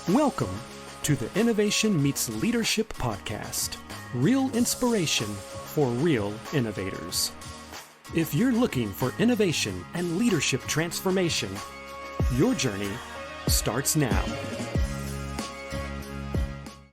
Welcome to the Innovation Meets Leadership podcast. Real inspiration for real innovators. If you're looking for innovation and leadership transformation, your journey starts now.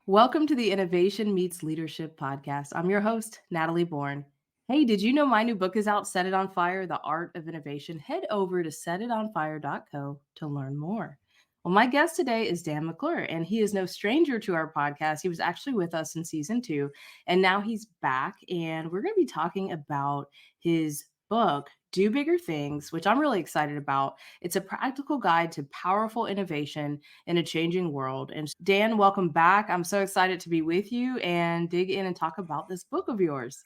Welcome to the Innovation Meets Leadership podcast. I'm your host, Natalie Born. Hey, did you know my new book is out, Set It on Fire, The Art of Innovation? Head over to setitonfire.co to learn more. Well, my guest today is Dan McClure, and he is no stranger to our podcast. He was actually with us in season 2, and now he's back, and we're going to be talking about his book, Do Bigger Things, which I'm really excited about. It's a practical guide to powerful innovation in a changing world. And Dan, welcome back. I'm so excited to be with you and dig in and talk about this book of yours.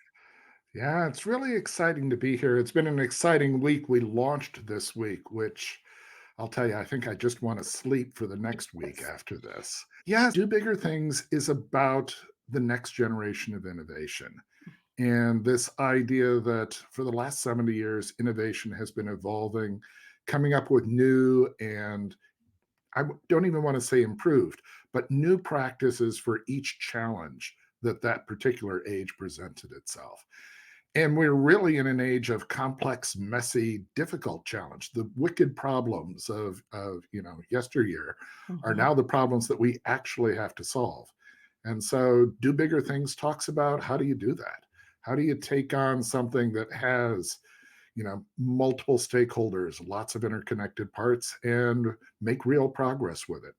Yeah, it's really exciting to be here. It's been an exciting week. We launched this week, which I'll tell you, I think I just want to sleep for the next week Yes. after this. Yeah, Do Bigger Things is about the next generation of innovation. And this idea that for the last 70 years, innovation has been evolving, coming up with new and don't even want to say improved, but new practices for each challenge that particular age presented itself. And we're really in an age of complex, messy, difficult challenge. The wicked problems of yesteryear are Mhm. now the problems that we actually have to solve. And so Do Bigger Things talks about how do you do that? How do you take on something that has, multiple stakeholders, lots of interconnected parts, and make real progress with it?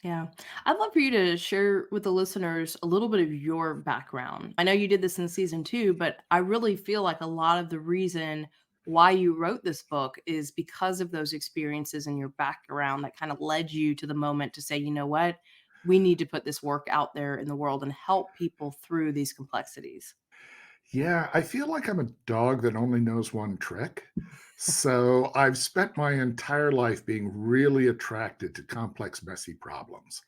Yeah. I'd love for you to share with the listeners a little bit of your background. I know you did this in season 2, but I really feel like a lot of the reason why you wrote this book is because of those experiences and your background that kind of led you to the moment to say, you know what, we need to put this work out there in the world and help people through these complexities. Yeah, I feel like I'm a dog that only knows one trick. So I've spent my entire life being really attracted to complex, messy problems.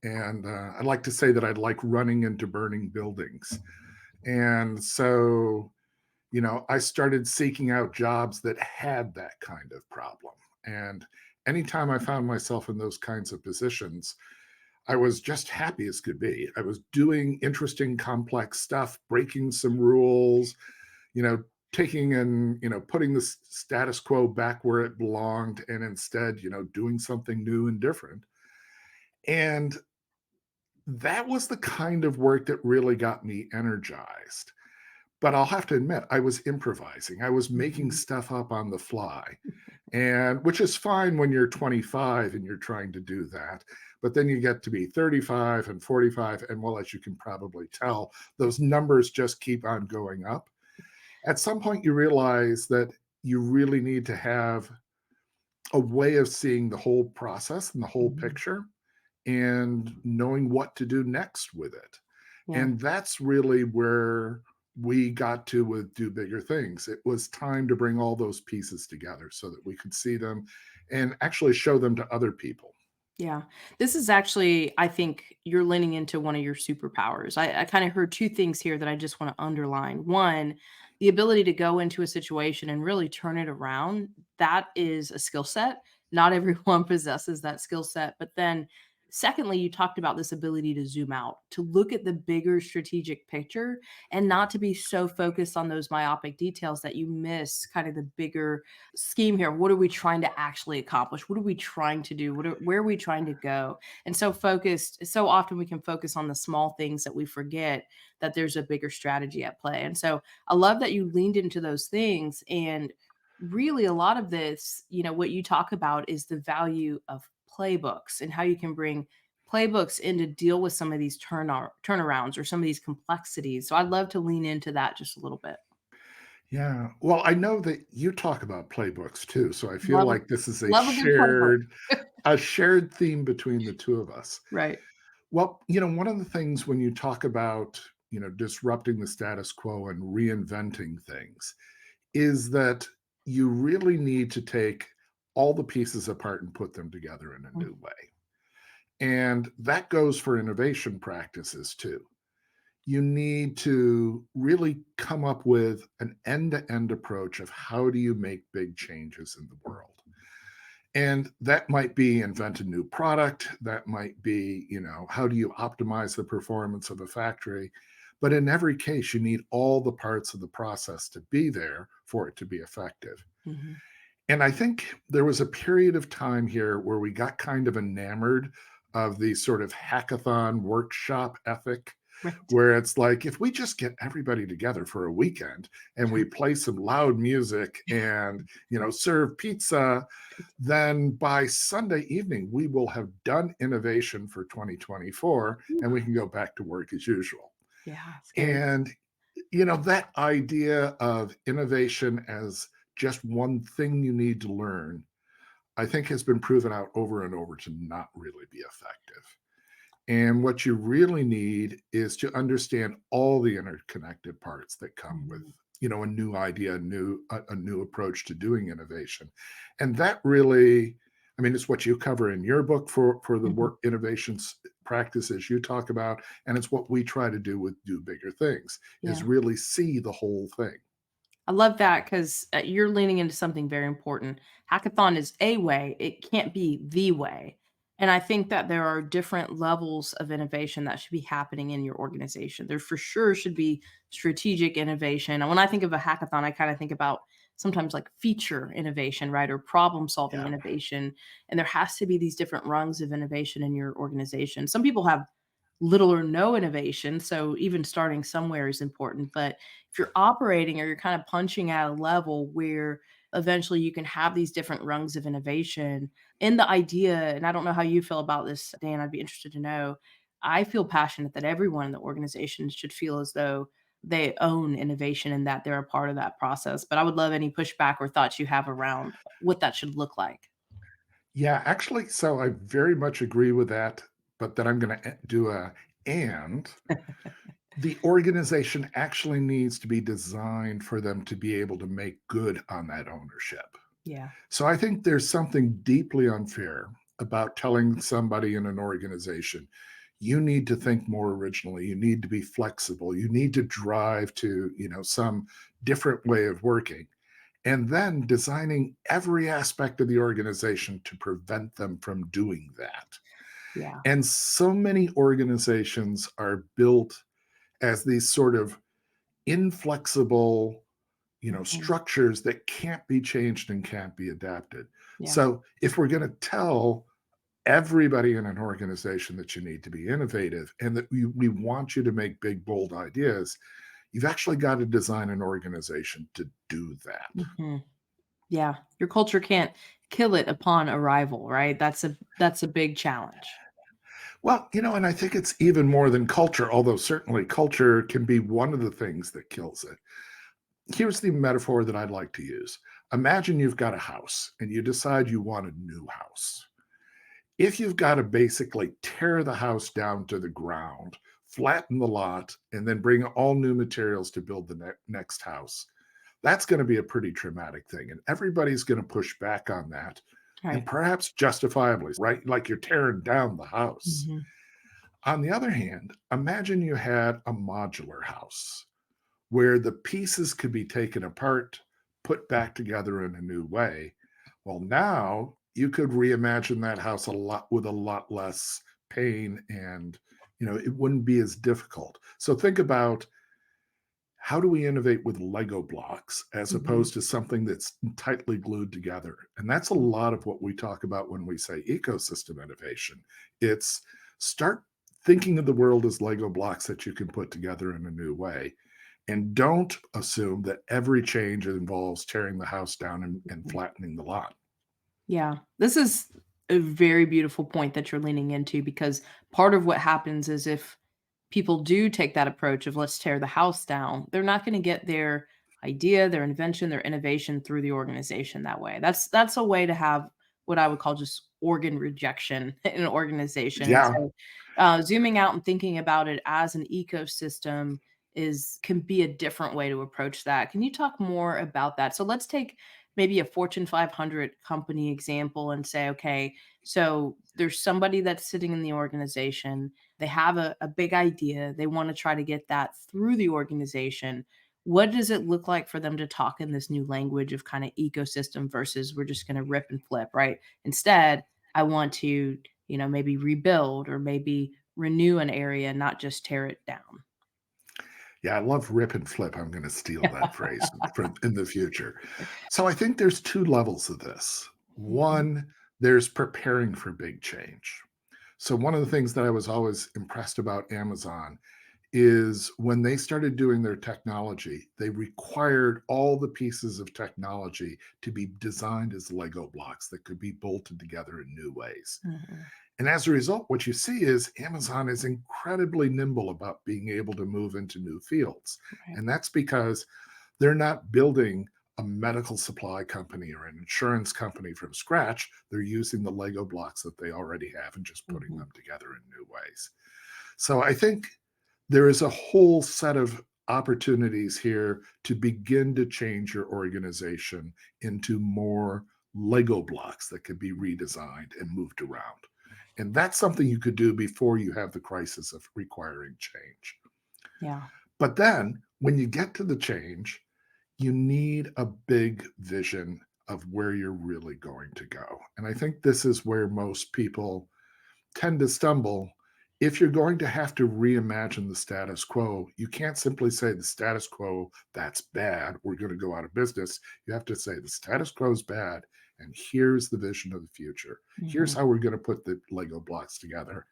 And I like to say that I'd like running into burning buildings. And so, I started seeking out jobs that had that kind of problem. And anytime I found myself in those kinds of positions, I was just happy as could be. I was doing interesting, complex stuff, breaking some rules, you know, taking and, putting the status quo back where it belonged and instead, doing something new and different. And that was the kind of work that really got me energized. But I'll have to admit, I was improvising. I was making Mhm. stuff up on the fly. And which is fine when you're 25 and you're trying to do that. But then you get to be 35 and 45. And well, as you can probably tell, those numbers just keep on going up. At some point, you realize that you really need to have a way of seeing the whole process and the whole Mhm. picture and knowing what to do next with it. Yeah. And that's really where we got to with Do Bigger Things. It was time to bring all those pieces together so that we could see them and actually show them to other people. Yeah. This is actually, I think you're leaning into one of your superpowers. I kind of heard two things here that I just want to underline. One, the ability to go into a situation and really turn it around. That is a skill set. Not everyone possesses that skill set. But then, secondly, you talked about this ability to zoom out, to look at the bigger strategic picture and not to be so focused on those myopic details that you miss kind of the bigger scheme here. What are we trying to actually accomplish? What are we trying to do? Where are we trying to go? And so focused, so often we can focus on the small things that we forget that there's a bigger strategy at play. And so I love that you leaned into those things. And really, a lot of this, what you talk about is the value of playbooks and how you can bring playbooks in to deal with some of these turnarounds or some of these complexities. So I'd love to lean into that just a little bit. Yeah. Well, I know that you talk about playbooks too, so I feel Love like this is a love a good playbook. shared theme between the two of us. Right. Well, one of the things when you talk about, disrupting the status quo and reinventing things is that you really need to take all the pieces apart and put them together in a Mm. new way. And that goes for innovation practices too. You need to really come up with an end to end approach of how do you make big changes in the world. And that might be invent a new product. That might be, how do you optimize the performance of a factory? But in every case, you need all the parts of the process to be there for it to be effective. Mhm. And I think there was a period of time here where we got kind of enamored of the sort of hackathon workshop ethic, Right. where it's like, if we just get everybody together for a weekend and we play some loud music and, serve pizza, then by Sunday evening, we will have done innovation for 2024 Ooh, and we can go back to work as usual. yeah, scary. And that idea of innovation as just one thing you need to learn, I think has been proven out over and over to not really be effective. And what you really need is to understand all the interconnected parts that come with, Mhm. a new idea, a new approach to doing innovation. And that really, I mean, it's what you cover in your book for the Mhm. work innovations practices you talk about, and it's what we try to do with Do Bigger Things, is Yeah. really see the whole thing. I love that because you're leaning into something very important. Hackathon is a way, it can't be the way. And I think that there are different levels of innovation that should be happening in your organization. There for sure should be strategic innovation. And when I think of a hackathon, I kind of think about sometimes like feature innovation, right? Or problem solving Yeah. innovation. And there has to be these different rungs of innovation in your organization. Some people have little or no innovation. So even starting somewhere is important. But if you're operating or you're kind of punching at a level where eventually you can have these different rungs of innovation in the idea, and I don't know how you feel about this, Dan, I'd be interested to know. I feel passionate that everyone in the organization should feel as though they own innovation and that they're a part of that process. But I would love any pushback or thoughts you have around what that should look like. Yeah, actually, so I very much agree with that, but then I'm going to do and the organization actually needs to be designed for them to be able to make good on that ownership. Yeah. So I think there's something deeply unfair about telling somebody in an organization, you need to think more originally, you need to be flexible, you need to drive to, some different way of working, and then designing every aspect of the organization to prevent them from doing that. Yeah. And so many organizations are built as these sort of inflexible, Mhm. structures that can't be changed and can't be adapted. Yeah. So if we're going to tell everybody in an organization that you need to be innovative and that we want you to make big, bold ideas, you've actually got to design an organization to do that. Mhm. Yeah, your culture can't kill it upon arrival, right? That's a big challenge. Well, and I think it's even more than culture, although certainly culture can be one of the things that kills it. Here's the metaphor that I'd like to use. Imagine you've got a house and you decide you want a new house. If you've got to basically tear the house down to the ground, flatten the lot, and then bring all new materials to build the next house, that's going to be a pretty traumatic thing. And everybody's going to push back on that. And Right. perhaps justifiably, right? Like you're tearing down the house. Mhm. On the other hand, imagine you had a modular house where the pieces could be taken apart, put back together in a new way. Well, now you could reimagine that house a lot with a lot less pain and it wouldn't be as difficult. So think about, how do we innovate with Lego blocks as Mhm. opposed to something that's tightly glued together? And that's a Mm. lot of what we talk about when we say ecosystem innovation. It's start thinking of the world as Lego blocks that you can put together in a new way. And don't assume that every change involves tearing the house down and flattening the lot. Yeah. This is a very beautiful point that you're leaning into because part of what happens is if people do take that approach of let's tear the house down, they're not going to get their idea, their invention, their innovation through the organization that way. That's a way to have what I would call just organ rejection in an organization. And Yeah. so zooming out and thinking about it as an ecosystem is can be a different way to approach that. Can you talk more about that? So let's take maybe a Fortune 500 company example and say, okay, so there's somebody that's sitting in the organization, they have a big idea, they want to try to get that through the organization. what does it look like for them to talk in this new language of kind of ecosystem versus we're just going to rip and flip, right? Instead, I want to, maybe rebuild or maybe renew an area, not just tear it down. Yeah, I love rip and flip. I'm going to steal that phrase in the future. So I think there's two levels of this. Mhm. One, there's preparing for big change. So one of the things that I was always impressed about Amazon is when they started doing their technology, they required all the pieces of technology to be designed as Lego blocks that could be bolted together in new ways. Mhm. And as a result, what you see is Amazon is incredibly nimble about being able to move into new fields. Right. And that's because they're not building a medical supply company or an insurance company from scratch. They're using the Lego blocks that they already have and just putting Mhm. them together in new ways. So I think there is a whole set of opportunities here to begin to change your organization into more Lego blocks that could be redesigned and moved around. And that's something you could do before you have the crisis of requiring change. Yeah. But then when you get to the change, you need a big vision of where you're really going to go. And I think this is where most people tend to stumble. If you're going to have to reimagine the status quo, you can't simply say the status quo, that's bad, we're going to go out of business. You have to say the status quo is bad, and here's the vision of the future. Here's Mhm. how we're going to put the Lego blocks together,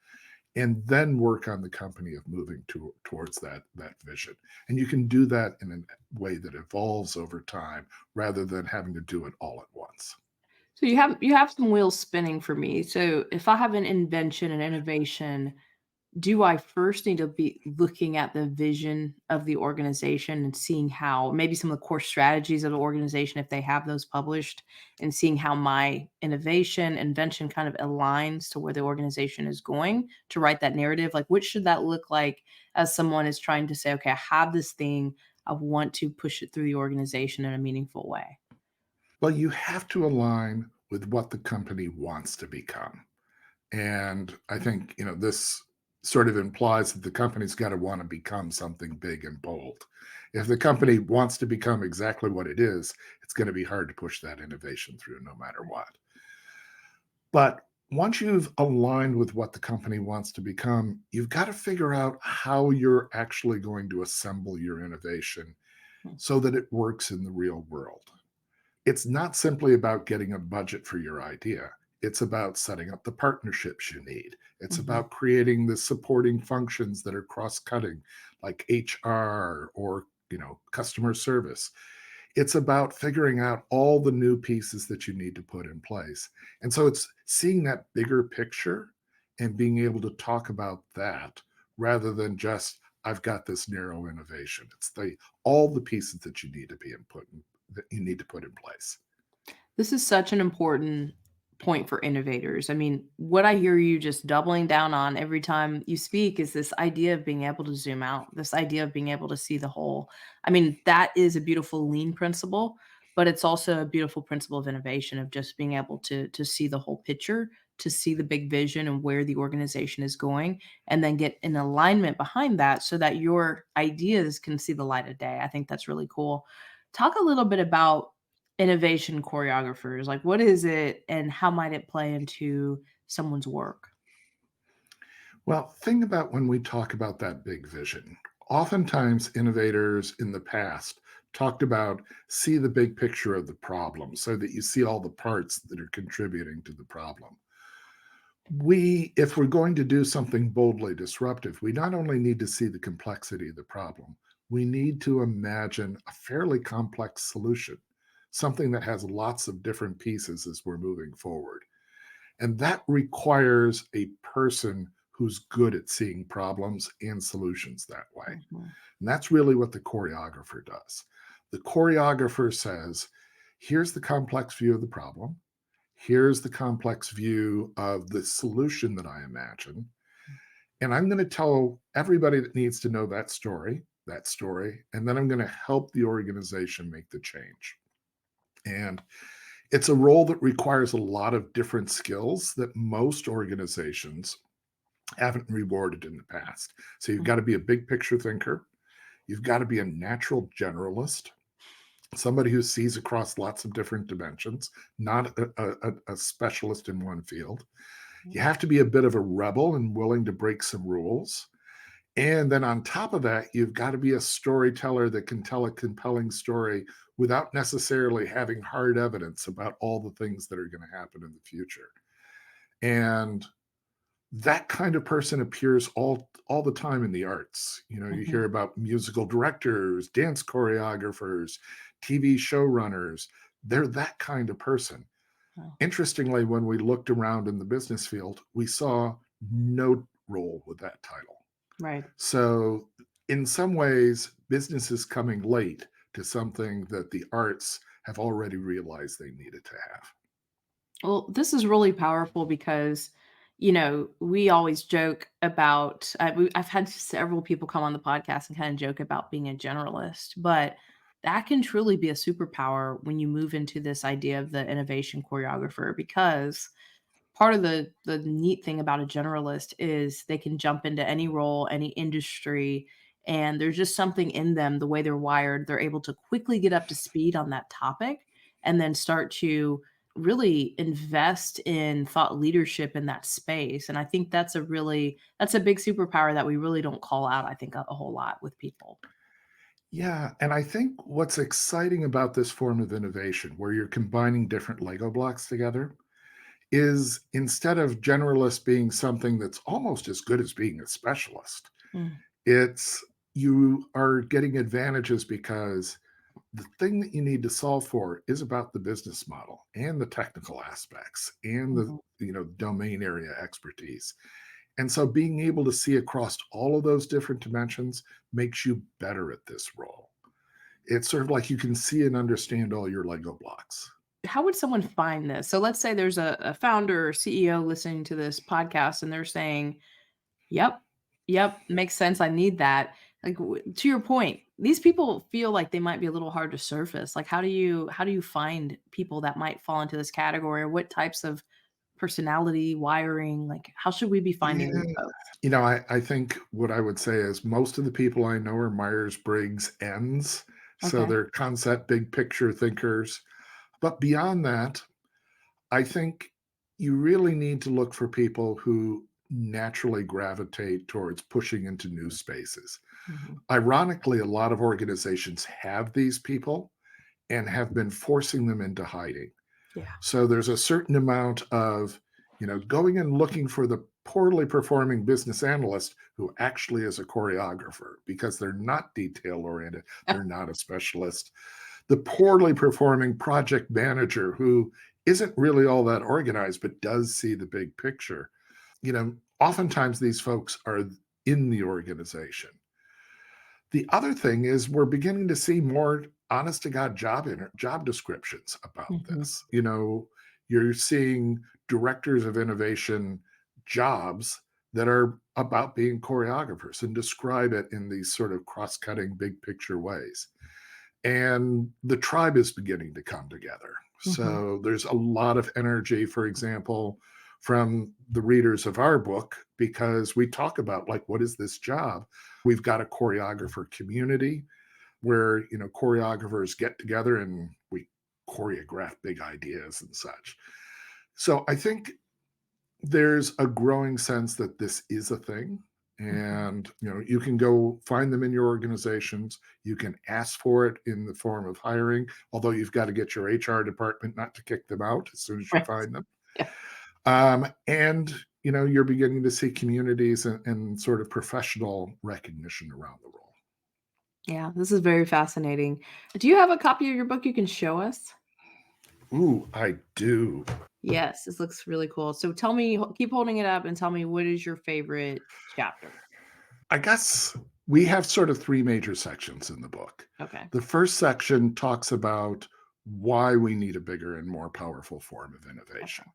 and then work on the company of moving towards that vision. And you can do that in a way that evolves over time rather than having to do it all at once. So you have some wheels spinning for me. So if I have an invention and innovation, do I first need to be looking at the vision of the organization and seeing how maybe some of the core strategies of the organization, if they have those published, and seeing how my invention kind of aligns to where the organization is going to write that narrative? Like, what should that look like as someone is trying to say, okay, I have this thing, I want to push it through the organization in a meaningful way? Well, you have to align with what the company wants to become. And I think, this sort of implies that the company's got to want to become something big and bold. If the company wants to become exactly what it is, it's going to be hard to push that innovation through no matter Right. what. But once you've aligned with what the company wants to become, you've got to figure out how you're actually going to assemble your innovation Hmm. so that it works in the real world. It's not simply about getting a budget for your idea. It's about setting up the partnerships you need. It's Mhm. about creating the supporting functions that are cross-cutting, like HR or customer service. It's about figuring out all the new pieces that you need to put in place. And so it's seeing that bigger picture and being able to talk about that rather than just I've got this narrow innovation. It's the all the pieces that you need to be input that you need to put in place. This is such an important point for innovators. I mean, what I hear you just doubling down on every time you speak is this idea of being able to zoom out, this idea of being able to see the whole. I mean, that is a beautiful lean principle, but it's also a beautiful principle of innovation of just being able to see the whole picture, to see the big vision and where the organization is going, and then get an alignment behind that so that your ideas can see the light of day. I think that's really cool. Talk a little bit about innovation choreographers. Like, what is it and how might it play into someone's work? Well, think about when we talk about that big vision. Oftentimes, innovators in the past talked about see the big picture of the problem so that you see all the parts that are contributing to the problem. If we're going to do something boldly disruptive, we not only need to see the complexity of the problem, we need to imagine a fairly complex solution, something that has lots of different pieces as we're moving forward. And that requires a person who's good at seeing problems and solutions that way. Mhm. And that's really what the choreographer does. The choreographer says, here's the complex view of the problem. Here's the complex view of the solution that I imagine. And I'm going to tell everybody that needs to know that story, and then I'm going to help the organization make the change. And it's a role that requires a lot of different skills that most organizations haven't rewarded in the past. So you've got Mhm. to be a big picture thinker. You've got to be a natural generalist, somebody who sees across lots of different dimensions, not a specialist in one field. You have to be a bit of a rebel and willing to break some rules. And then on top of that, you've got to be a storyteller that can tell a compelling story without necessarily having hard evidence about all the things that are going to happen in the future. And that kind of person appears all the time in the arts. You know, you Mhm. hear about musical directors, dance choreographers, TV showrunners. They're that kind of person. Oh, Interestingly, when we looked around in the business field, we saw no role with that title. right. So, in some ways, business is coming late to something that the arts have already realized they needed to have. Well, this is really powerful because, we always joke about, I've had several people come on the podcast and kind of joke about being a generalist, but that can truly be a superpower when you move into this idea of the innovation choreographer, because part of the neat thing about a generalist is they can jump into any role, any industry, and there's just something in them, the way they're wired, they're able to quickly get up to speed on that topic and then start to really invest in thought leadership in that space. And I think that's a big superpower that we really don't call out, I think, a whole lot with people. Yeah, and I think what's exciting about this form of innovation, where you're combining different Lego blocks together, is instead of generalist being something that's almost as good as being a specialist, Mm, it's you are getting advantages because the thing that you need to solve for is about the business model and the technical aspects and the mhm. domain area expertise. And so being able to see across all of those different dimensions makes you better at this role. It's sort of like you can see and understand all your Lego blocks. How would someone find this? So let's say there's a founder or CEO listening to this podcast and they're saying, "Yep, yep, makes sense. I need that." Like to your point, these people feel like they might be a little hard to surface. Like how do you find people that might fall into this category, or what types of personality wiring? Like how should we be Yeah. finding these folks? I think what I would say is most of the people I know are Myers-Briggs Ns. So Okay. they're concept, big picture thinkers. But beyond that, I think you really need to look for people who naturally gravitate towards pushing into new spaces. Mhm. Ironically, a lot of organizations have these people and have been forcing them into hiding. Yeah. So there's a certain amount of, going and looking for the poorly performing business analyst who actually is a choreographer because they're not detail oriented, they're not a specialist. The poorly performing project manager who isn't really all that organized but does see the big picture. Oftentimes these folks are in the organization. The other thing is we're beginning to see more honest to God job descriptions about Mhm. this. You're seeing directors of innovation jobs that are about being choreographers and describe it in these sort of cross-cutting big picture ways. And the tribe is beginning to come together. Mhm. So there's a lot of energy, for example, from the readers of our book, because we talk about, like, what is this job? We've got a choreographer community where, choreographers get together and we choreograph big ideas and such. So I think there's a growing sense that this is a thing. Mhm. And you can go find them in your organizations. You can ask for it in the form of hiring, although you've got to get your HR department not to kick them out as soon as you Right. find them. Yeah. And you're beginning to see communities and sort of professional recognition around the role. Yeah, this is very fascinating. Do you have a copy of your book you can show us? Ooh, I do. Yes, this looks really cool. So tell me, keep holding it up and tell me, what is your favorite chapter? I guess we have sort of three major sections in the book. Okay. The first section talks about why we need a bigger and more powerful form of innovation. Okay.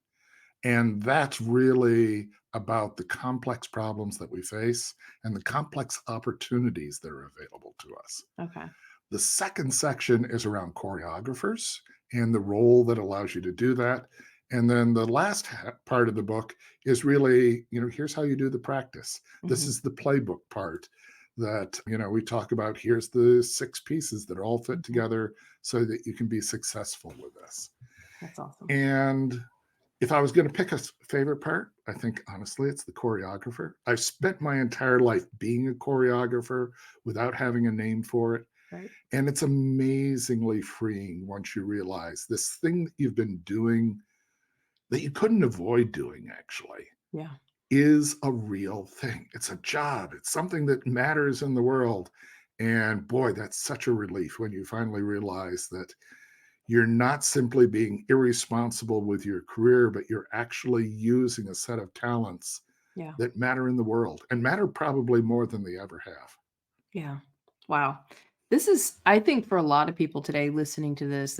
And that's really about the complex problems that we face and the complex opportunities that are available to us. Okay. The second section is around choreographers and the role that allows you to do that. And then the last part of the book is really, here's how you do the practice. This Mhm. is the playbook part that, we talk about, here's the 6 pieces that all fit Mhm. together so that you can be successful with this. That's awesome. And if I was going to pick a favorite part, I think honestly it's the choreographer. I've spent my entire life being a choreographer without having a name for it. Right. And it's amazingly freeing once you realize this thing that you've been doing that you couldn't avoid doing actually Yeah. is a real thing. It's a job. It's something that matters in the world. And boy, that's such a relief when you finally realize that you're not simply being irresponsible with your career, but you're actually using a set of talents Yeah. that matter in the world and matter probably more than they ever have. Yeah. Wow. This is, I think, for a lot of people today listening to this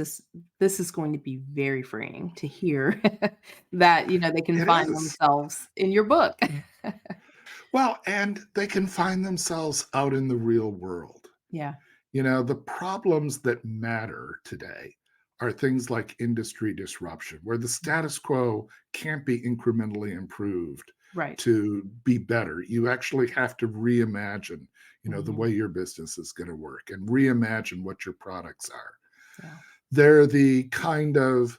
is going to be very freeing to hear that, they can It find is. themselves in your book. Well, and they can find themselves out in the real world. Yeah. The problems that matter today are things like industry disruption, where the status quo can't be incrementally improved Right. to be better. You actually have to reimagine, the Mhm. way your business is going to work and reimagine what your products are. Yeah. They're the kind of,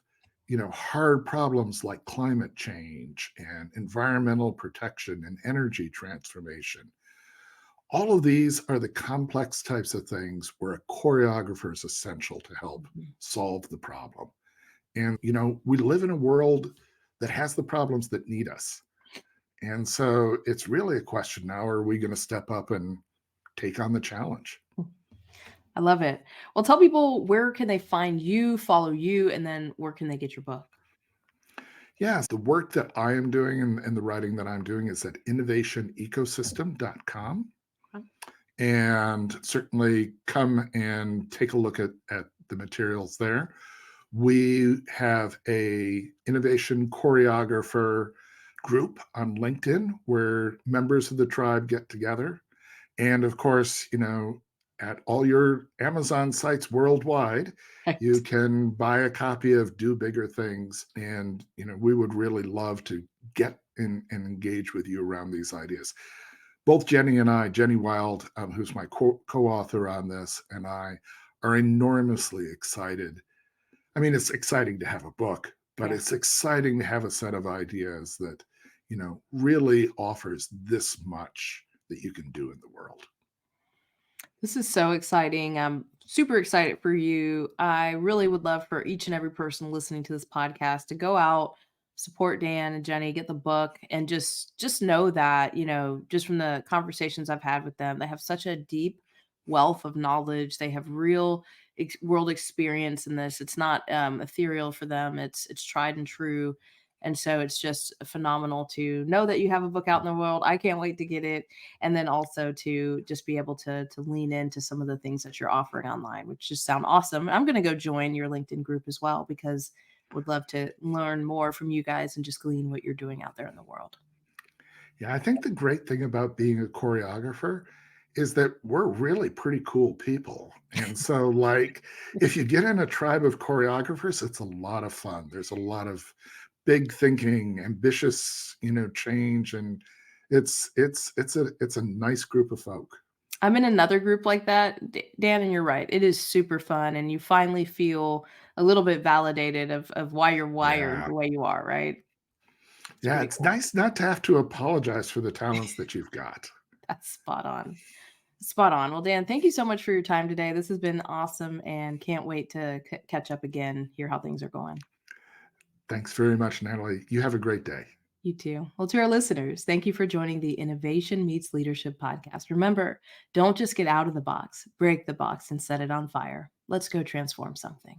hard problems like climate change and environmental protection and energy transformation. All of these are the complex types of things where a choreographer is essential to help Mhm. solve the problem. And, we live in a world that has the problems that need us. And so it's really a question now, are we going to step up and take on the challenge? I love it. Well, tell people, where can they find you, follow you, and then where can they get your book? Yes, the work that I am doing and the writing that I'm doing is at innovationecosystem.com. Okay. And certainly come and take a look at the materials there. We have a innovation choreographer group on LinkedIn where members of the tribe get together. And of course, at all your Amazon sites worldwide, you Right. can buy a copy of Do Bigger Things. And, we would really love to get in and engage with you around these ideas. Both Jenny and I, Jenny Wild, who's my co-author on this, and I are enormously excited. I mean, it's exciting to have a book, but Yeah. it's exciting to have a set of ideas that, really offers this much that you can do in the world. This is so exciting. I'm super excited for you. I really would love for each and every person listening to this podcast to go out, support Dan and Jenny, get the book, and just know that, just from the conversations I've had with them, they have such a deep wealth of knowledge. They have real world experience in this. It's not ethereal for them. It's tried and true. And so it's just phenomenal to know that you have a book out in the world. I can't wait to get it, and then also to just be able to lean into some of the things that you're offering online, which just sound awesome. I'm going to go join your LinkedIn group as well, because would love to learn more from you guys and just glean what you're doing out there in the world. Yeah, I think the great thing about being a choreographer is that we're really pretty cool people. And so, like, if you get in a tribe of choreographers, it's a lot of fun. There's a lot of big thinking, ambitious, change, and it's a nice group of folk. I'm in another group like that, Dan, and you're right. It is super fun, and you finally feel a little bit validated of why you're wired Yeah. the way you are, right? It's Yeah, pretty it's cool. nice not to have to apologize for the talents that you've got. That's spot on. Spot on. Well, Dan, thank you so much for your time today. This has been awesome, and can't wait to catch up again, hear how things are going. Thanks very much, Natalie. You have a great day. You too. Well, to our listeners, thank you for joining the Innovation Meets Leadership podcast. Remember, don't just get out of the box, break the box and set it on fire. Let's go transform something.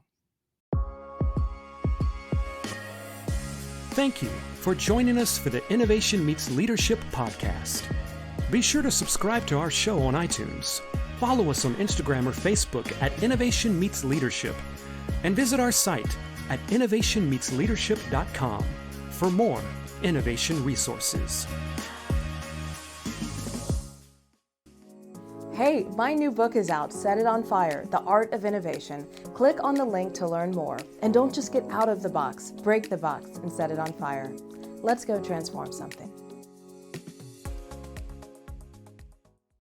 Thank you for joining us for the Innovation Meets Leadership podcast. Be sure to subscribe to our show on iTunes. Follow us on Instagram or Facebook at Innovation Meets Leadership, and visit our site at innovationmeetsleadership.com for more innovation resources. Hey, my new book is out, Set It on Fire, The Art of Innovation. Click on the link to learn more. And don't just get out of the box, break the box and set it on fire. Let's go transform something.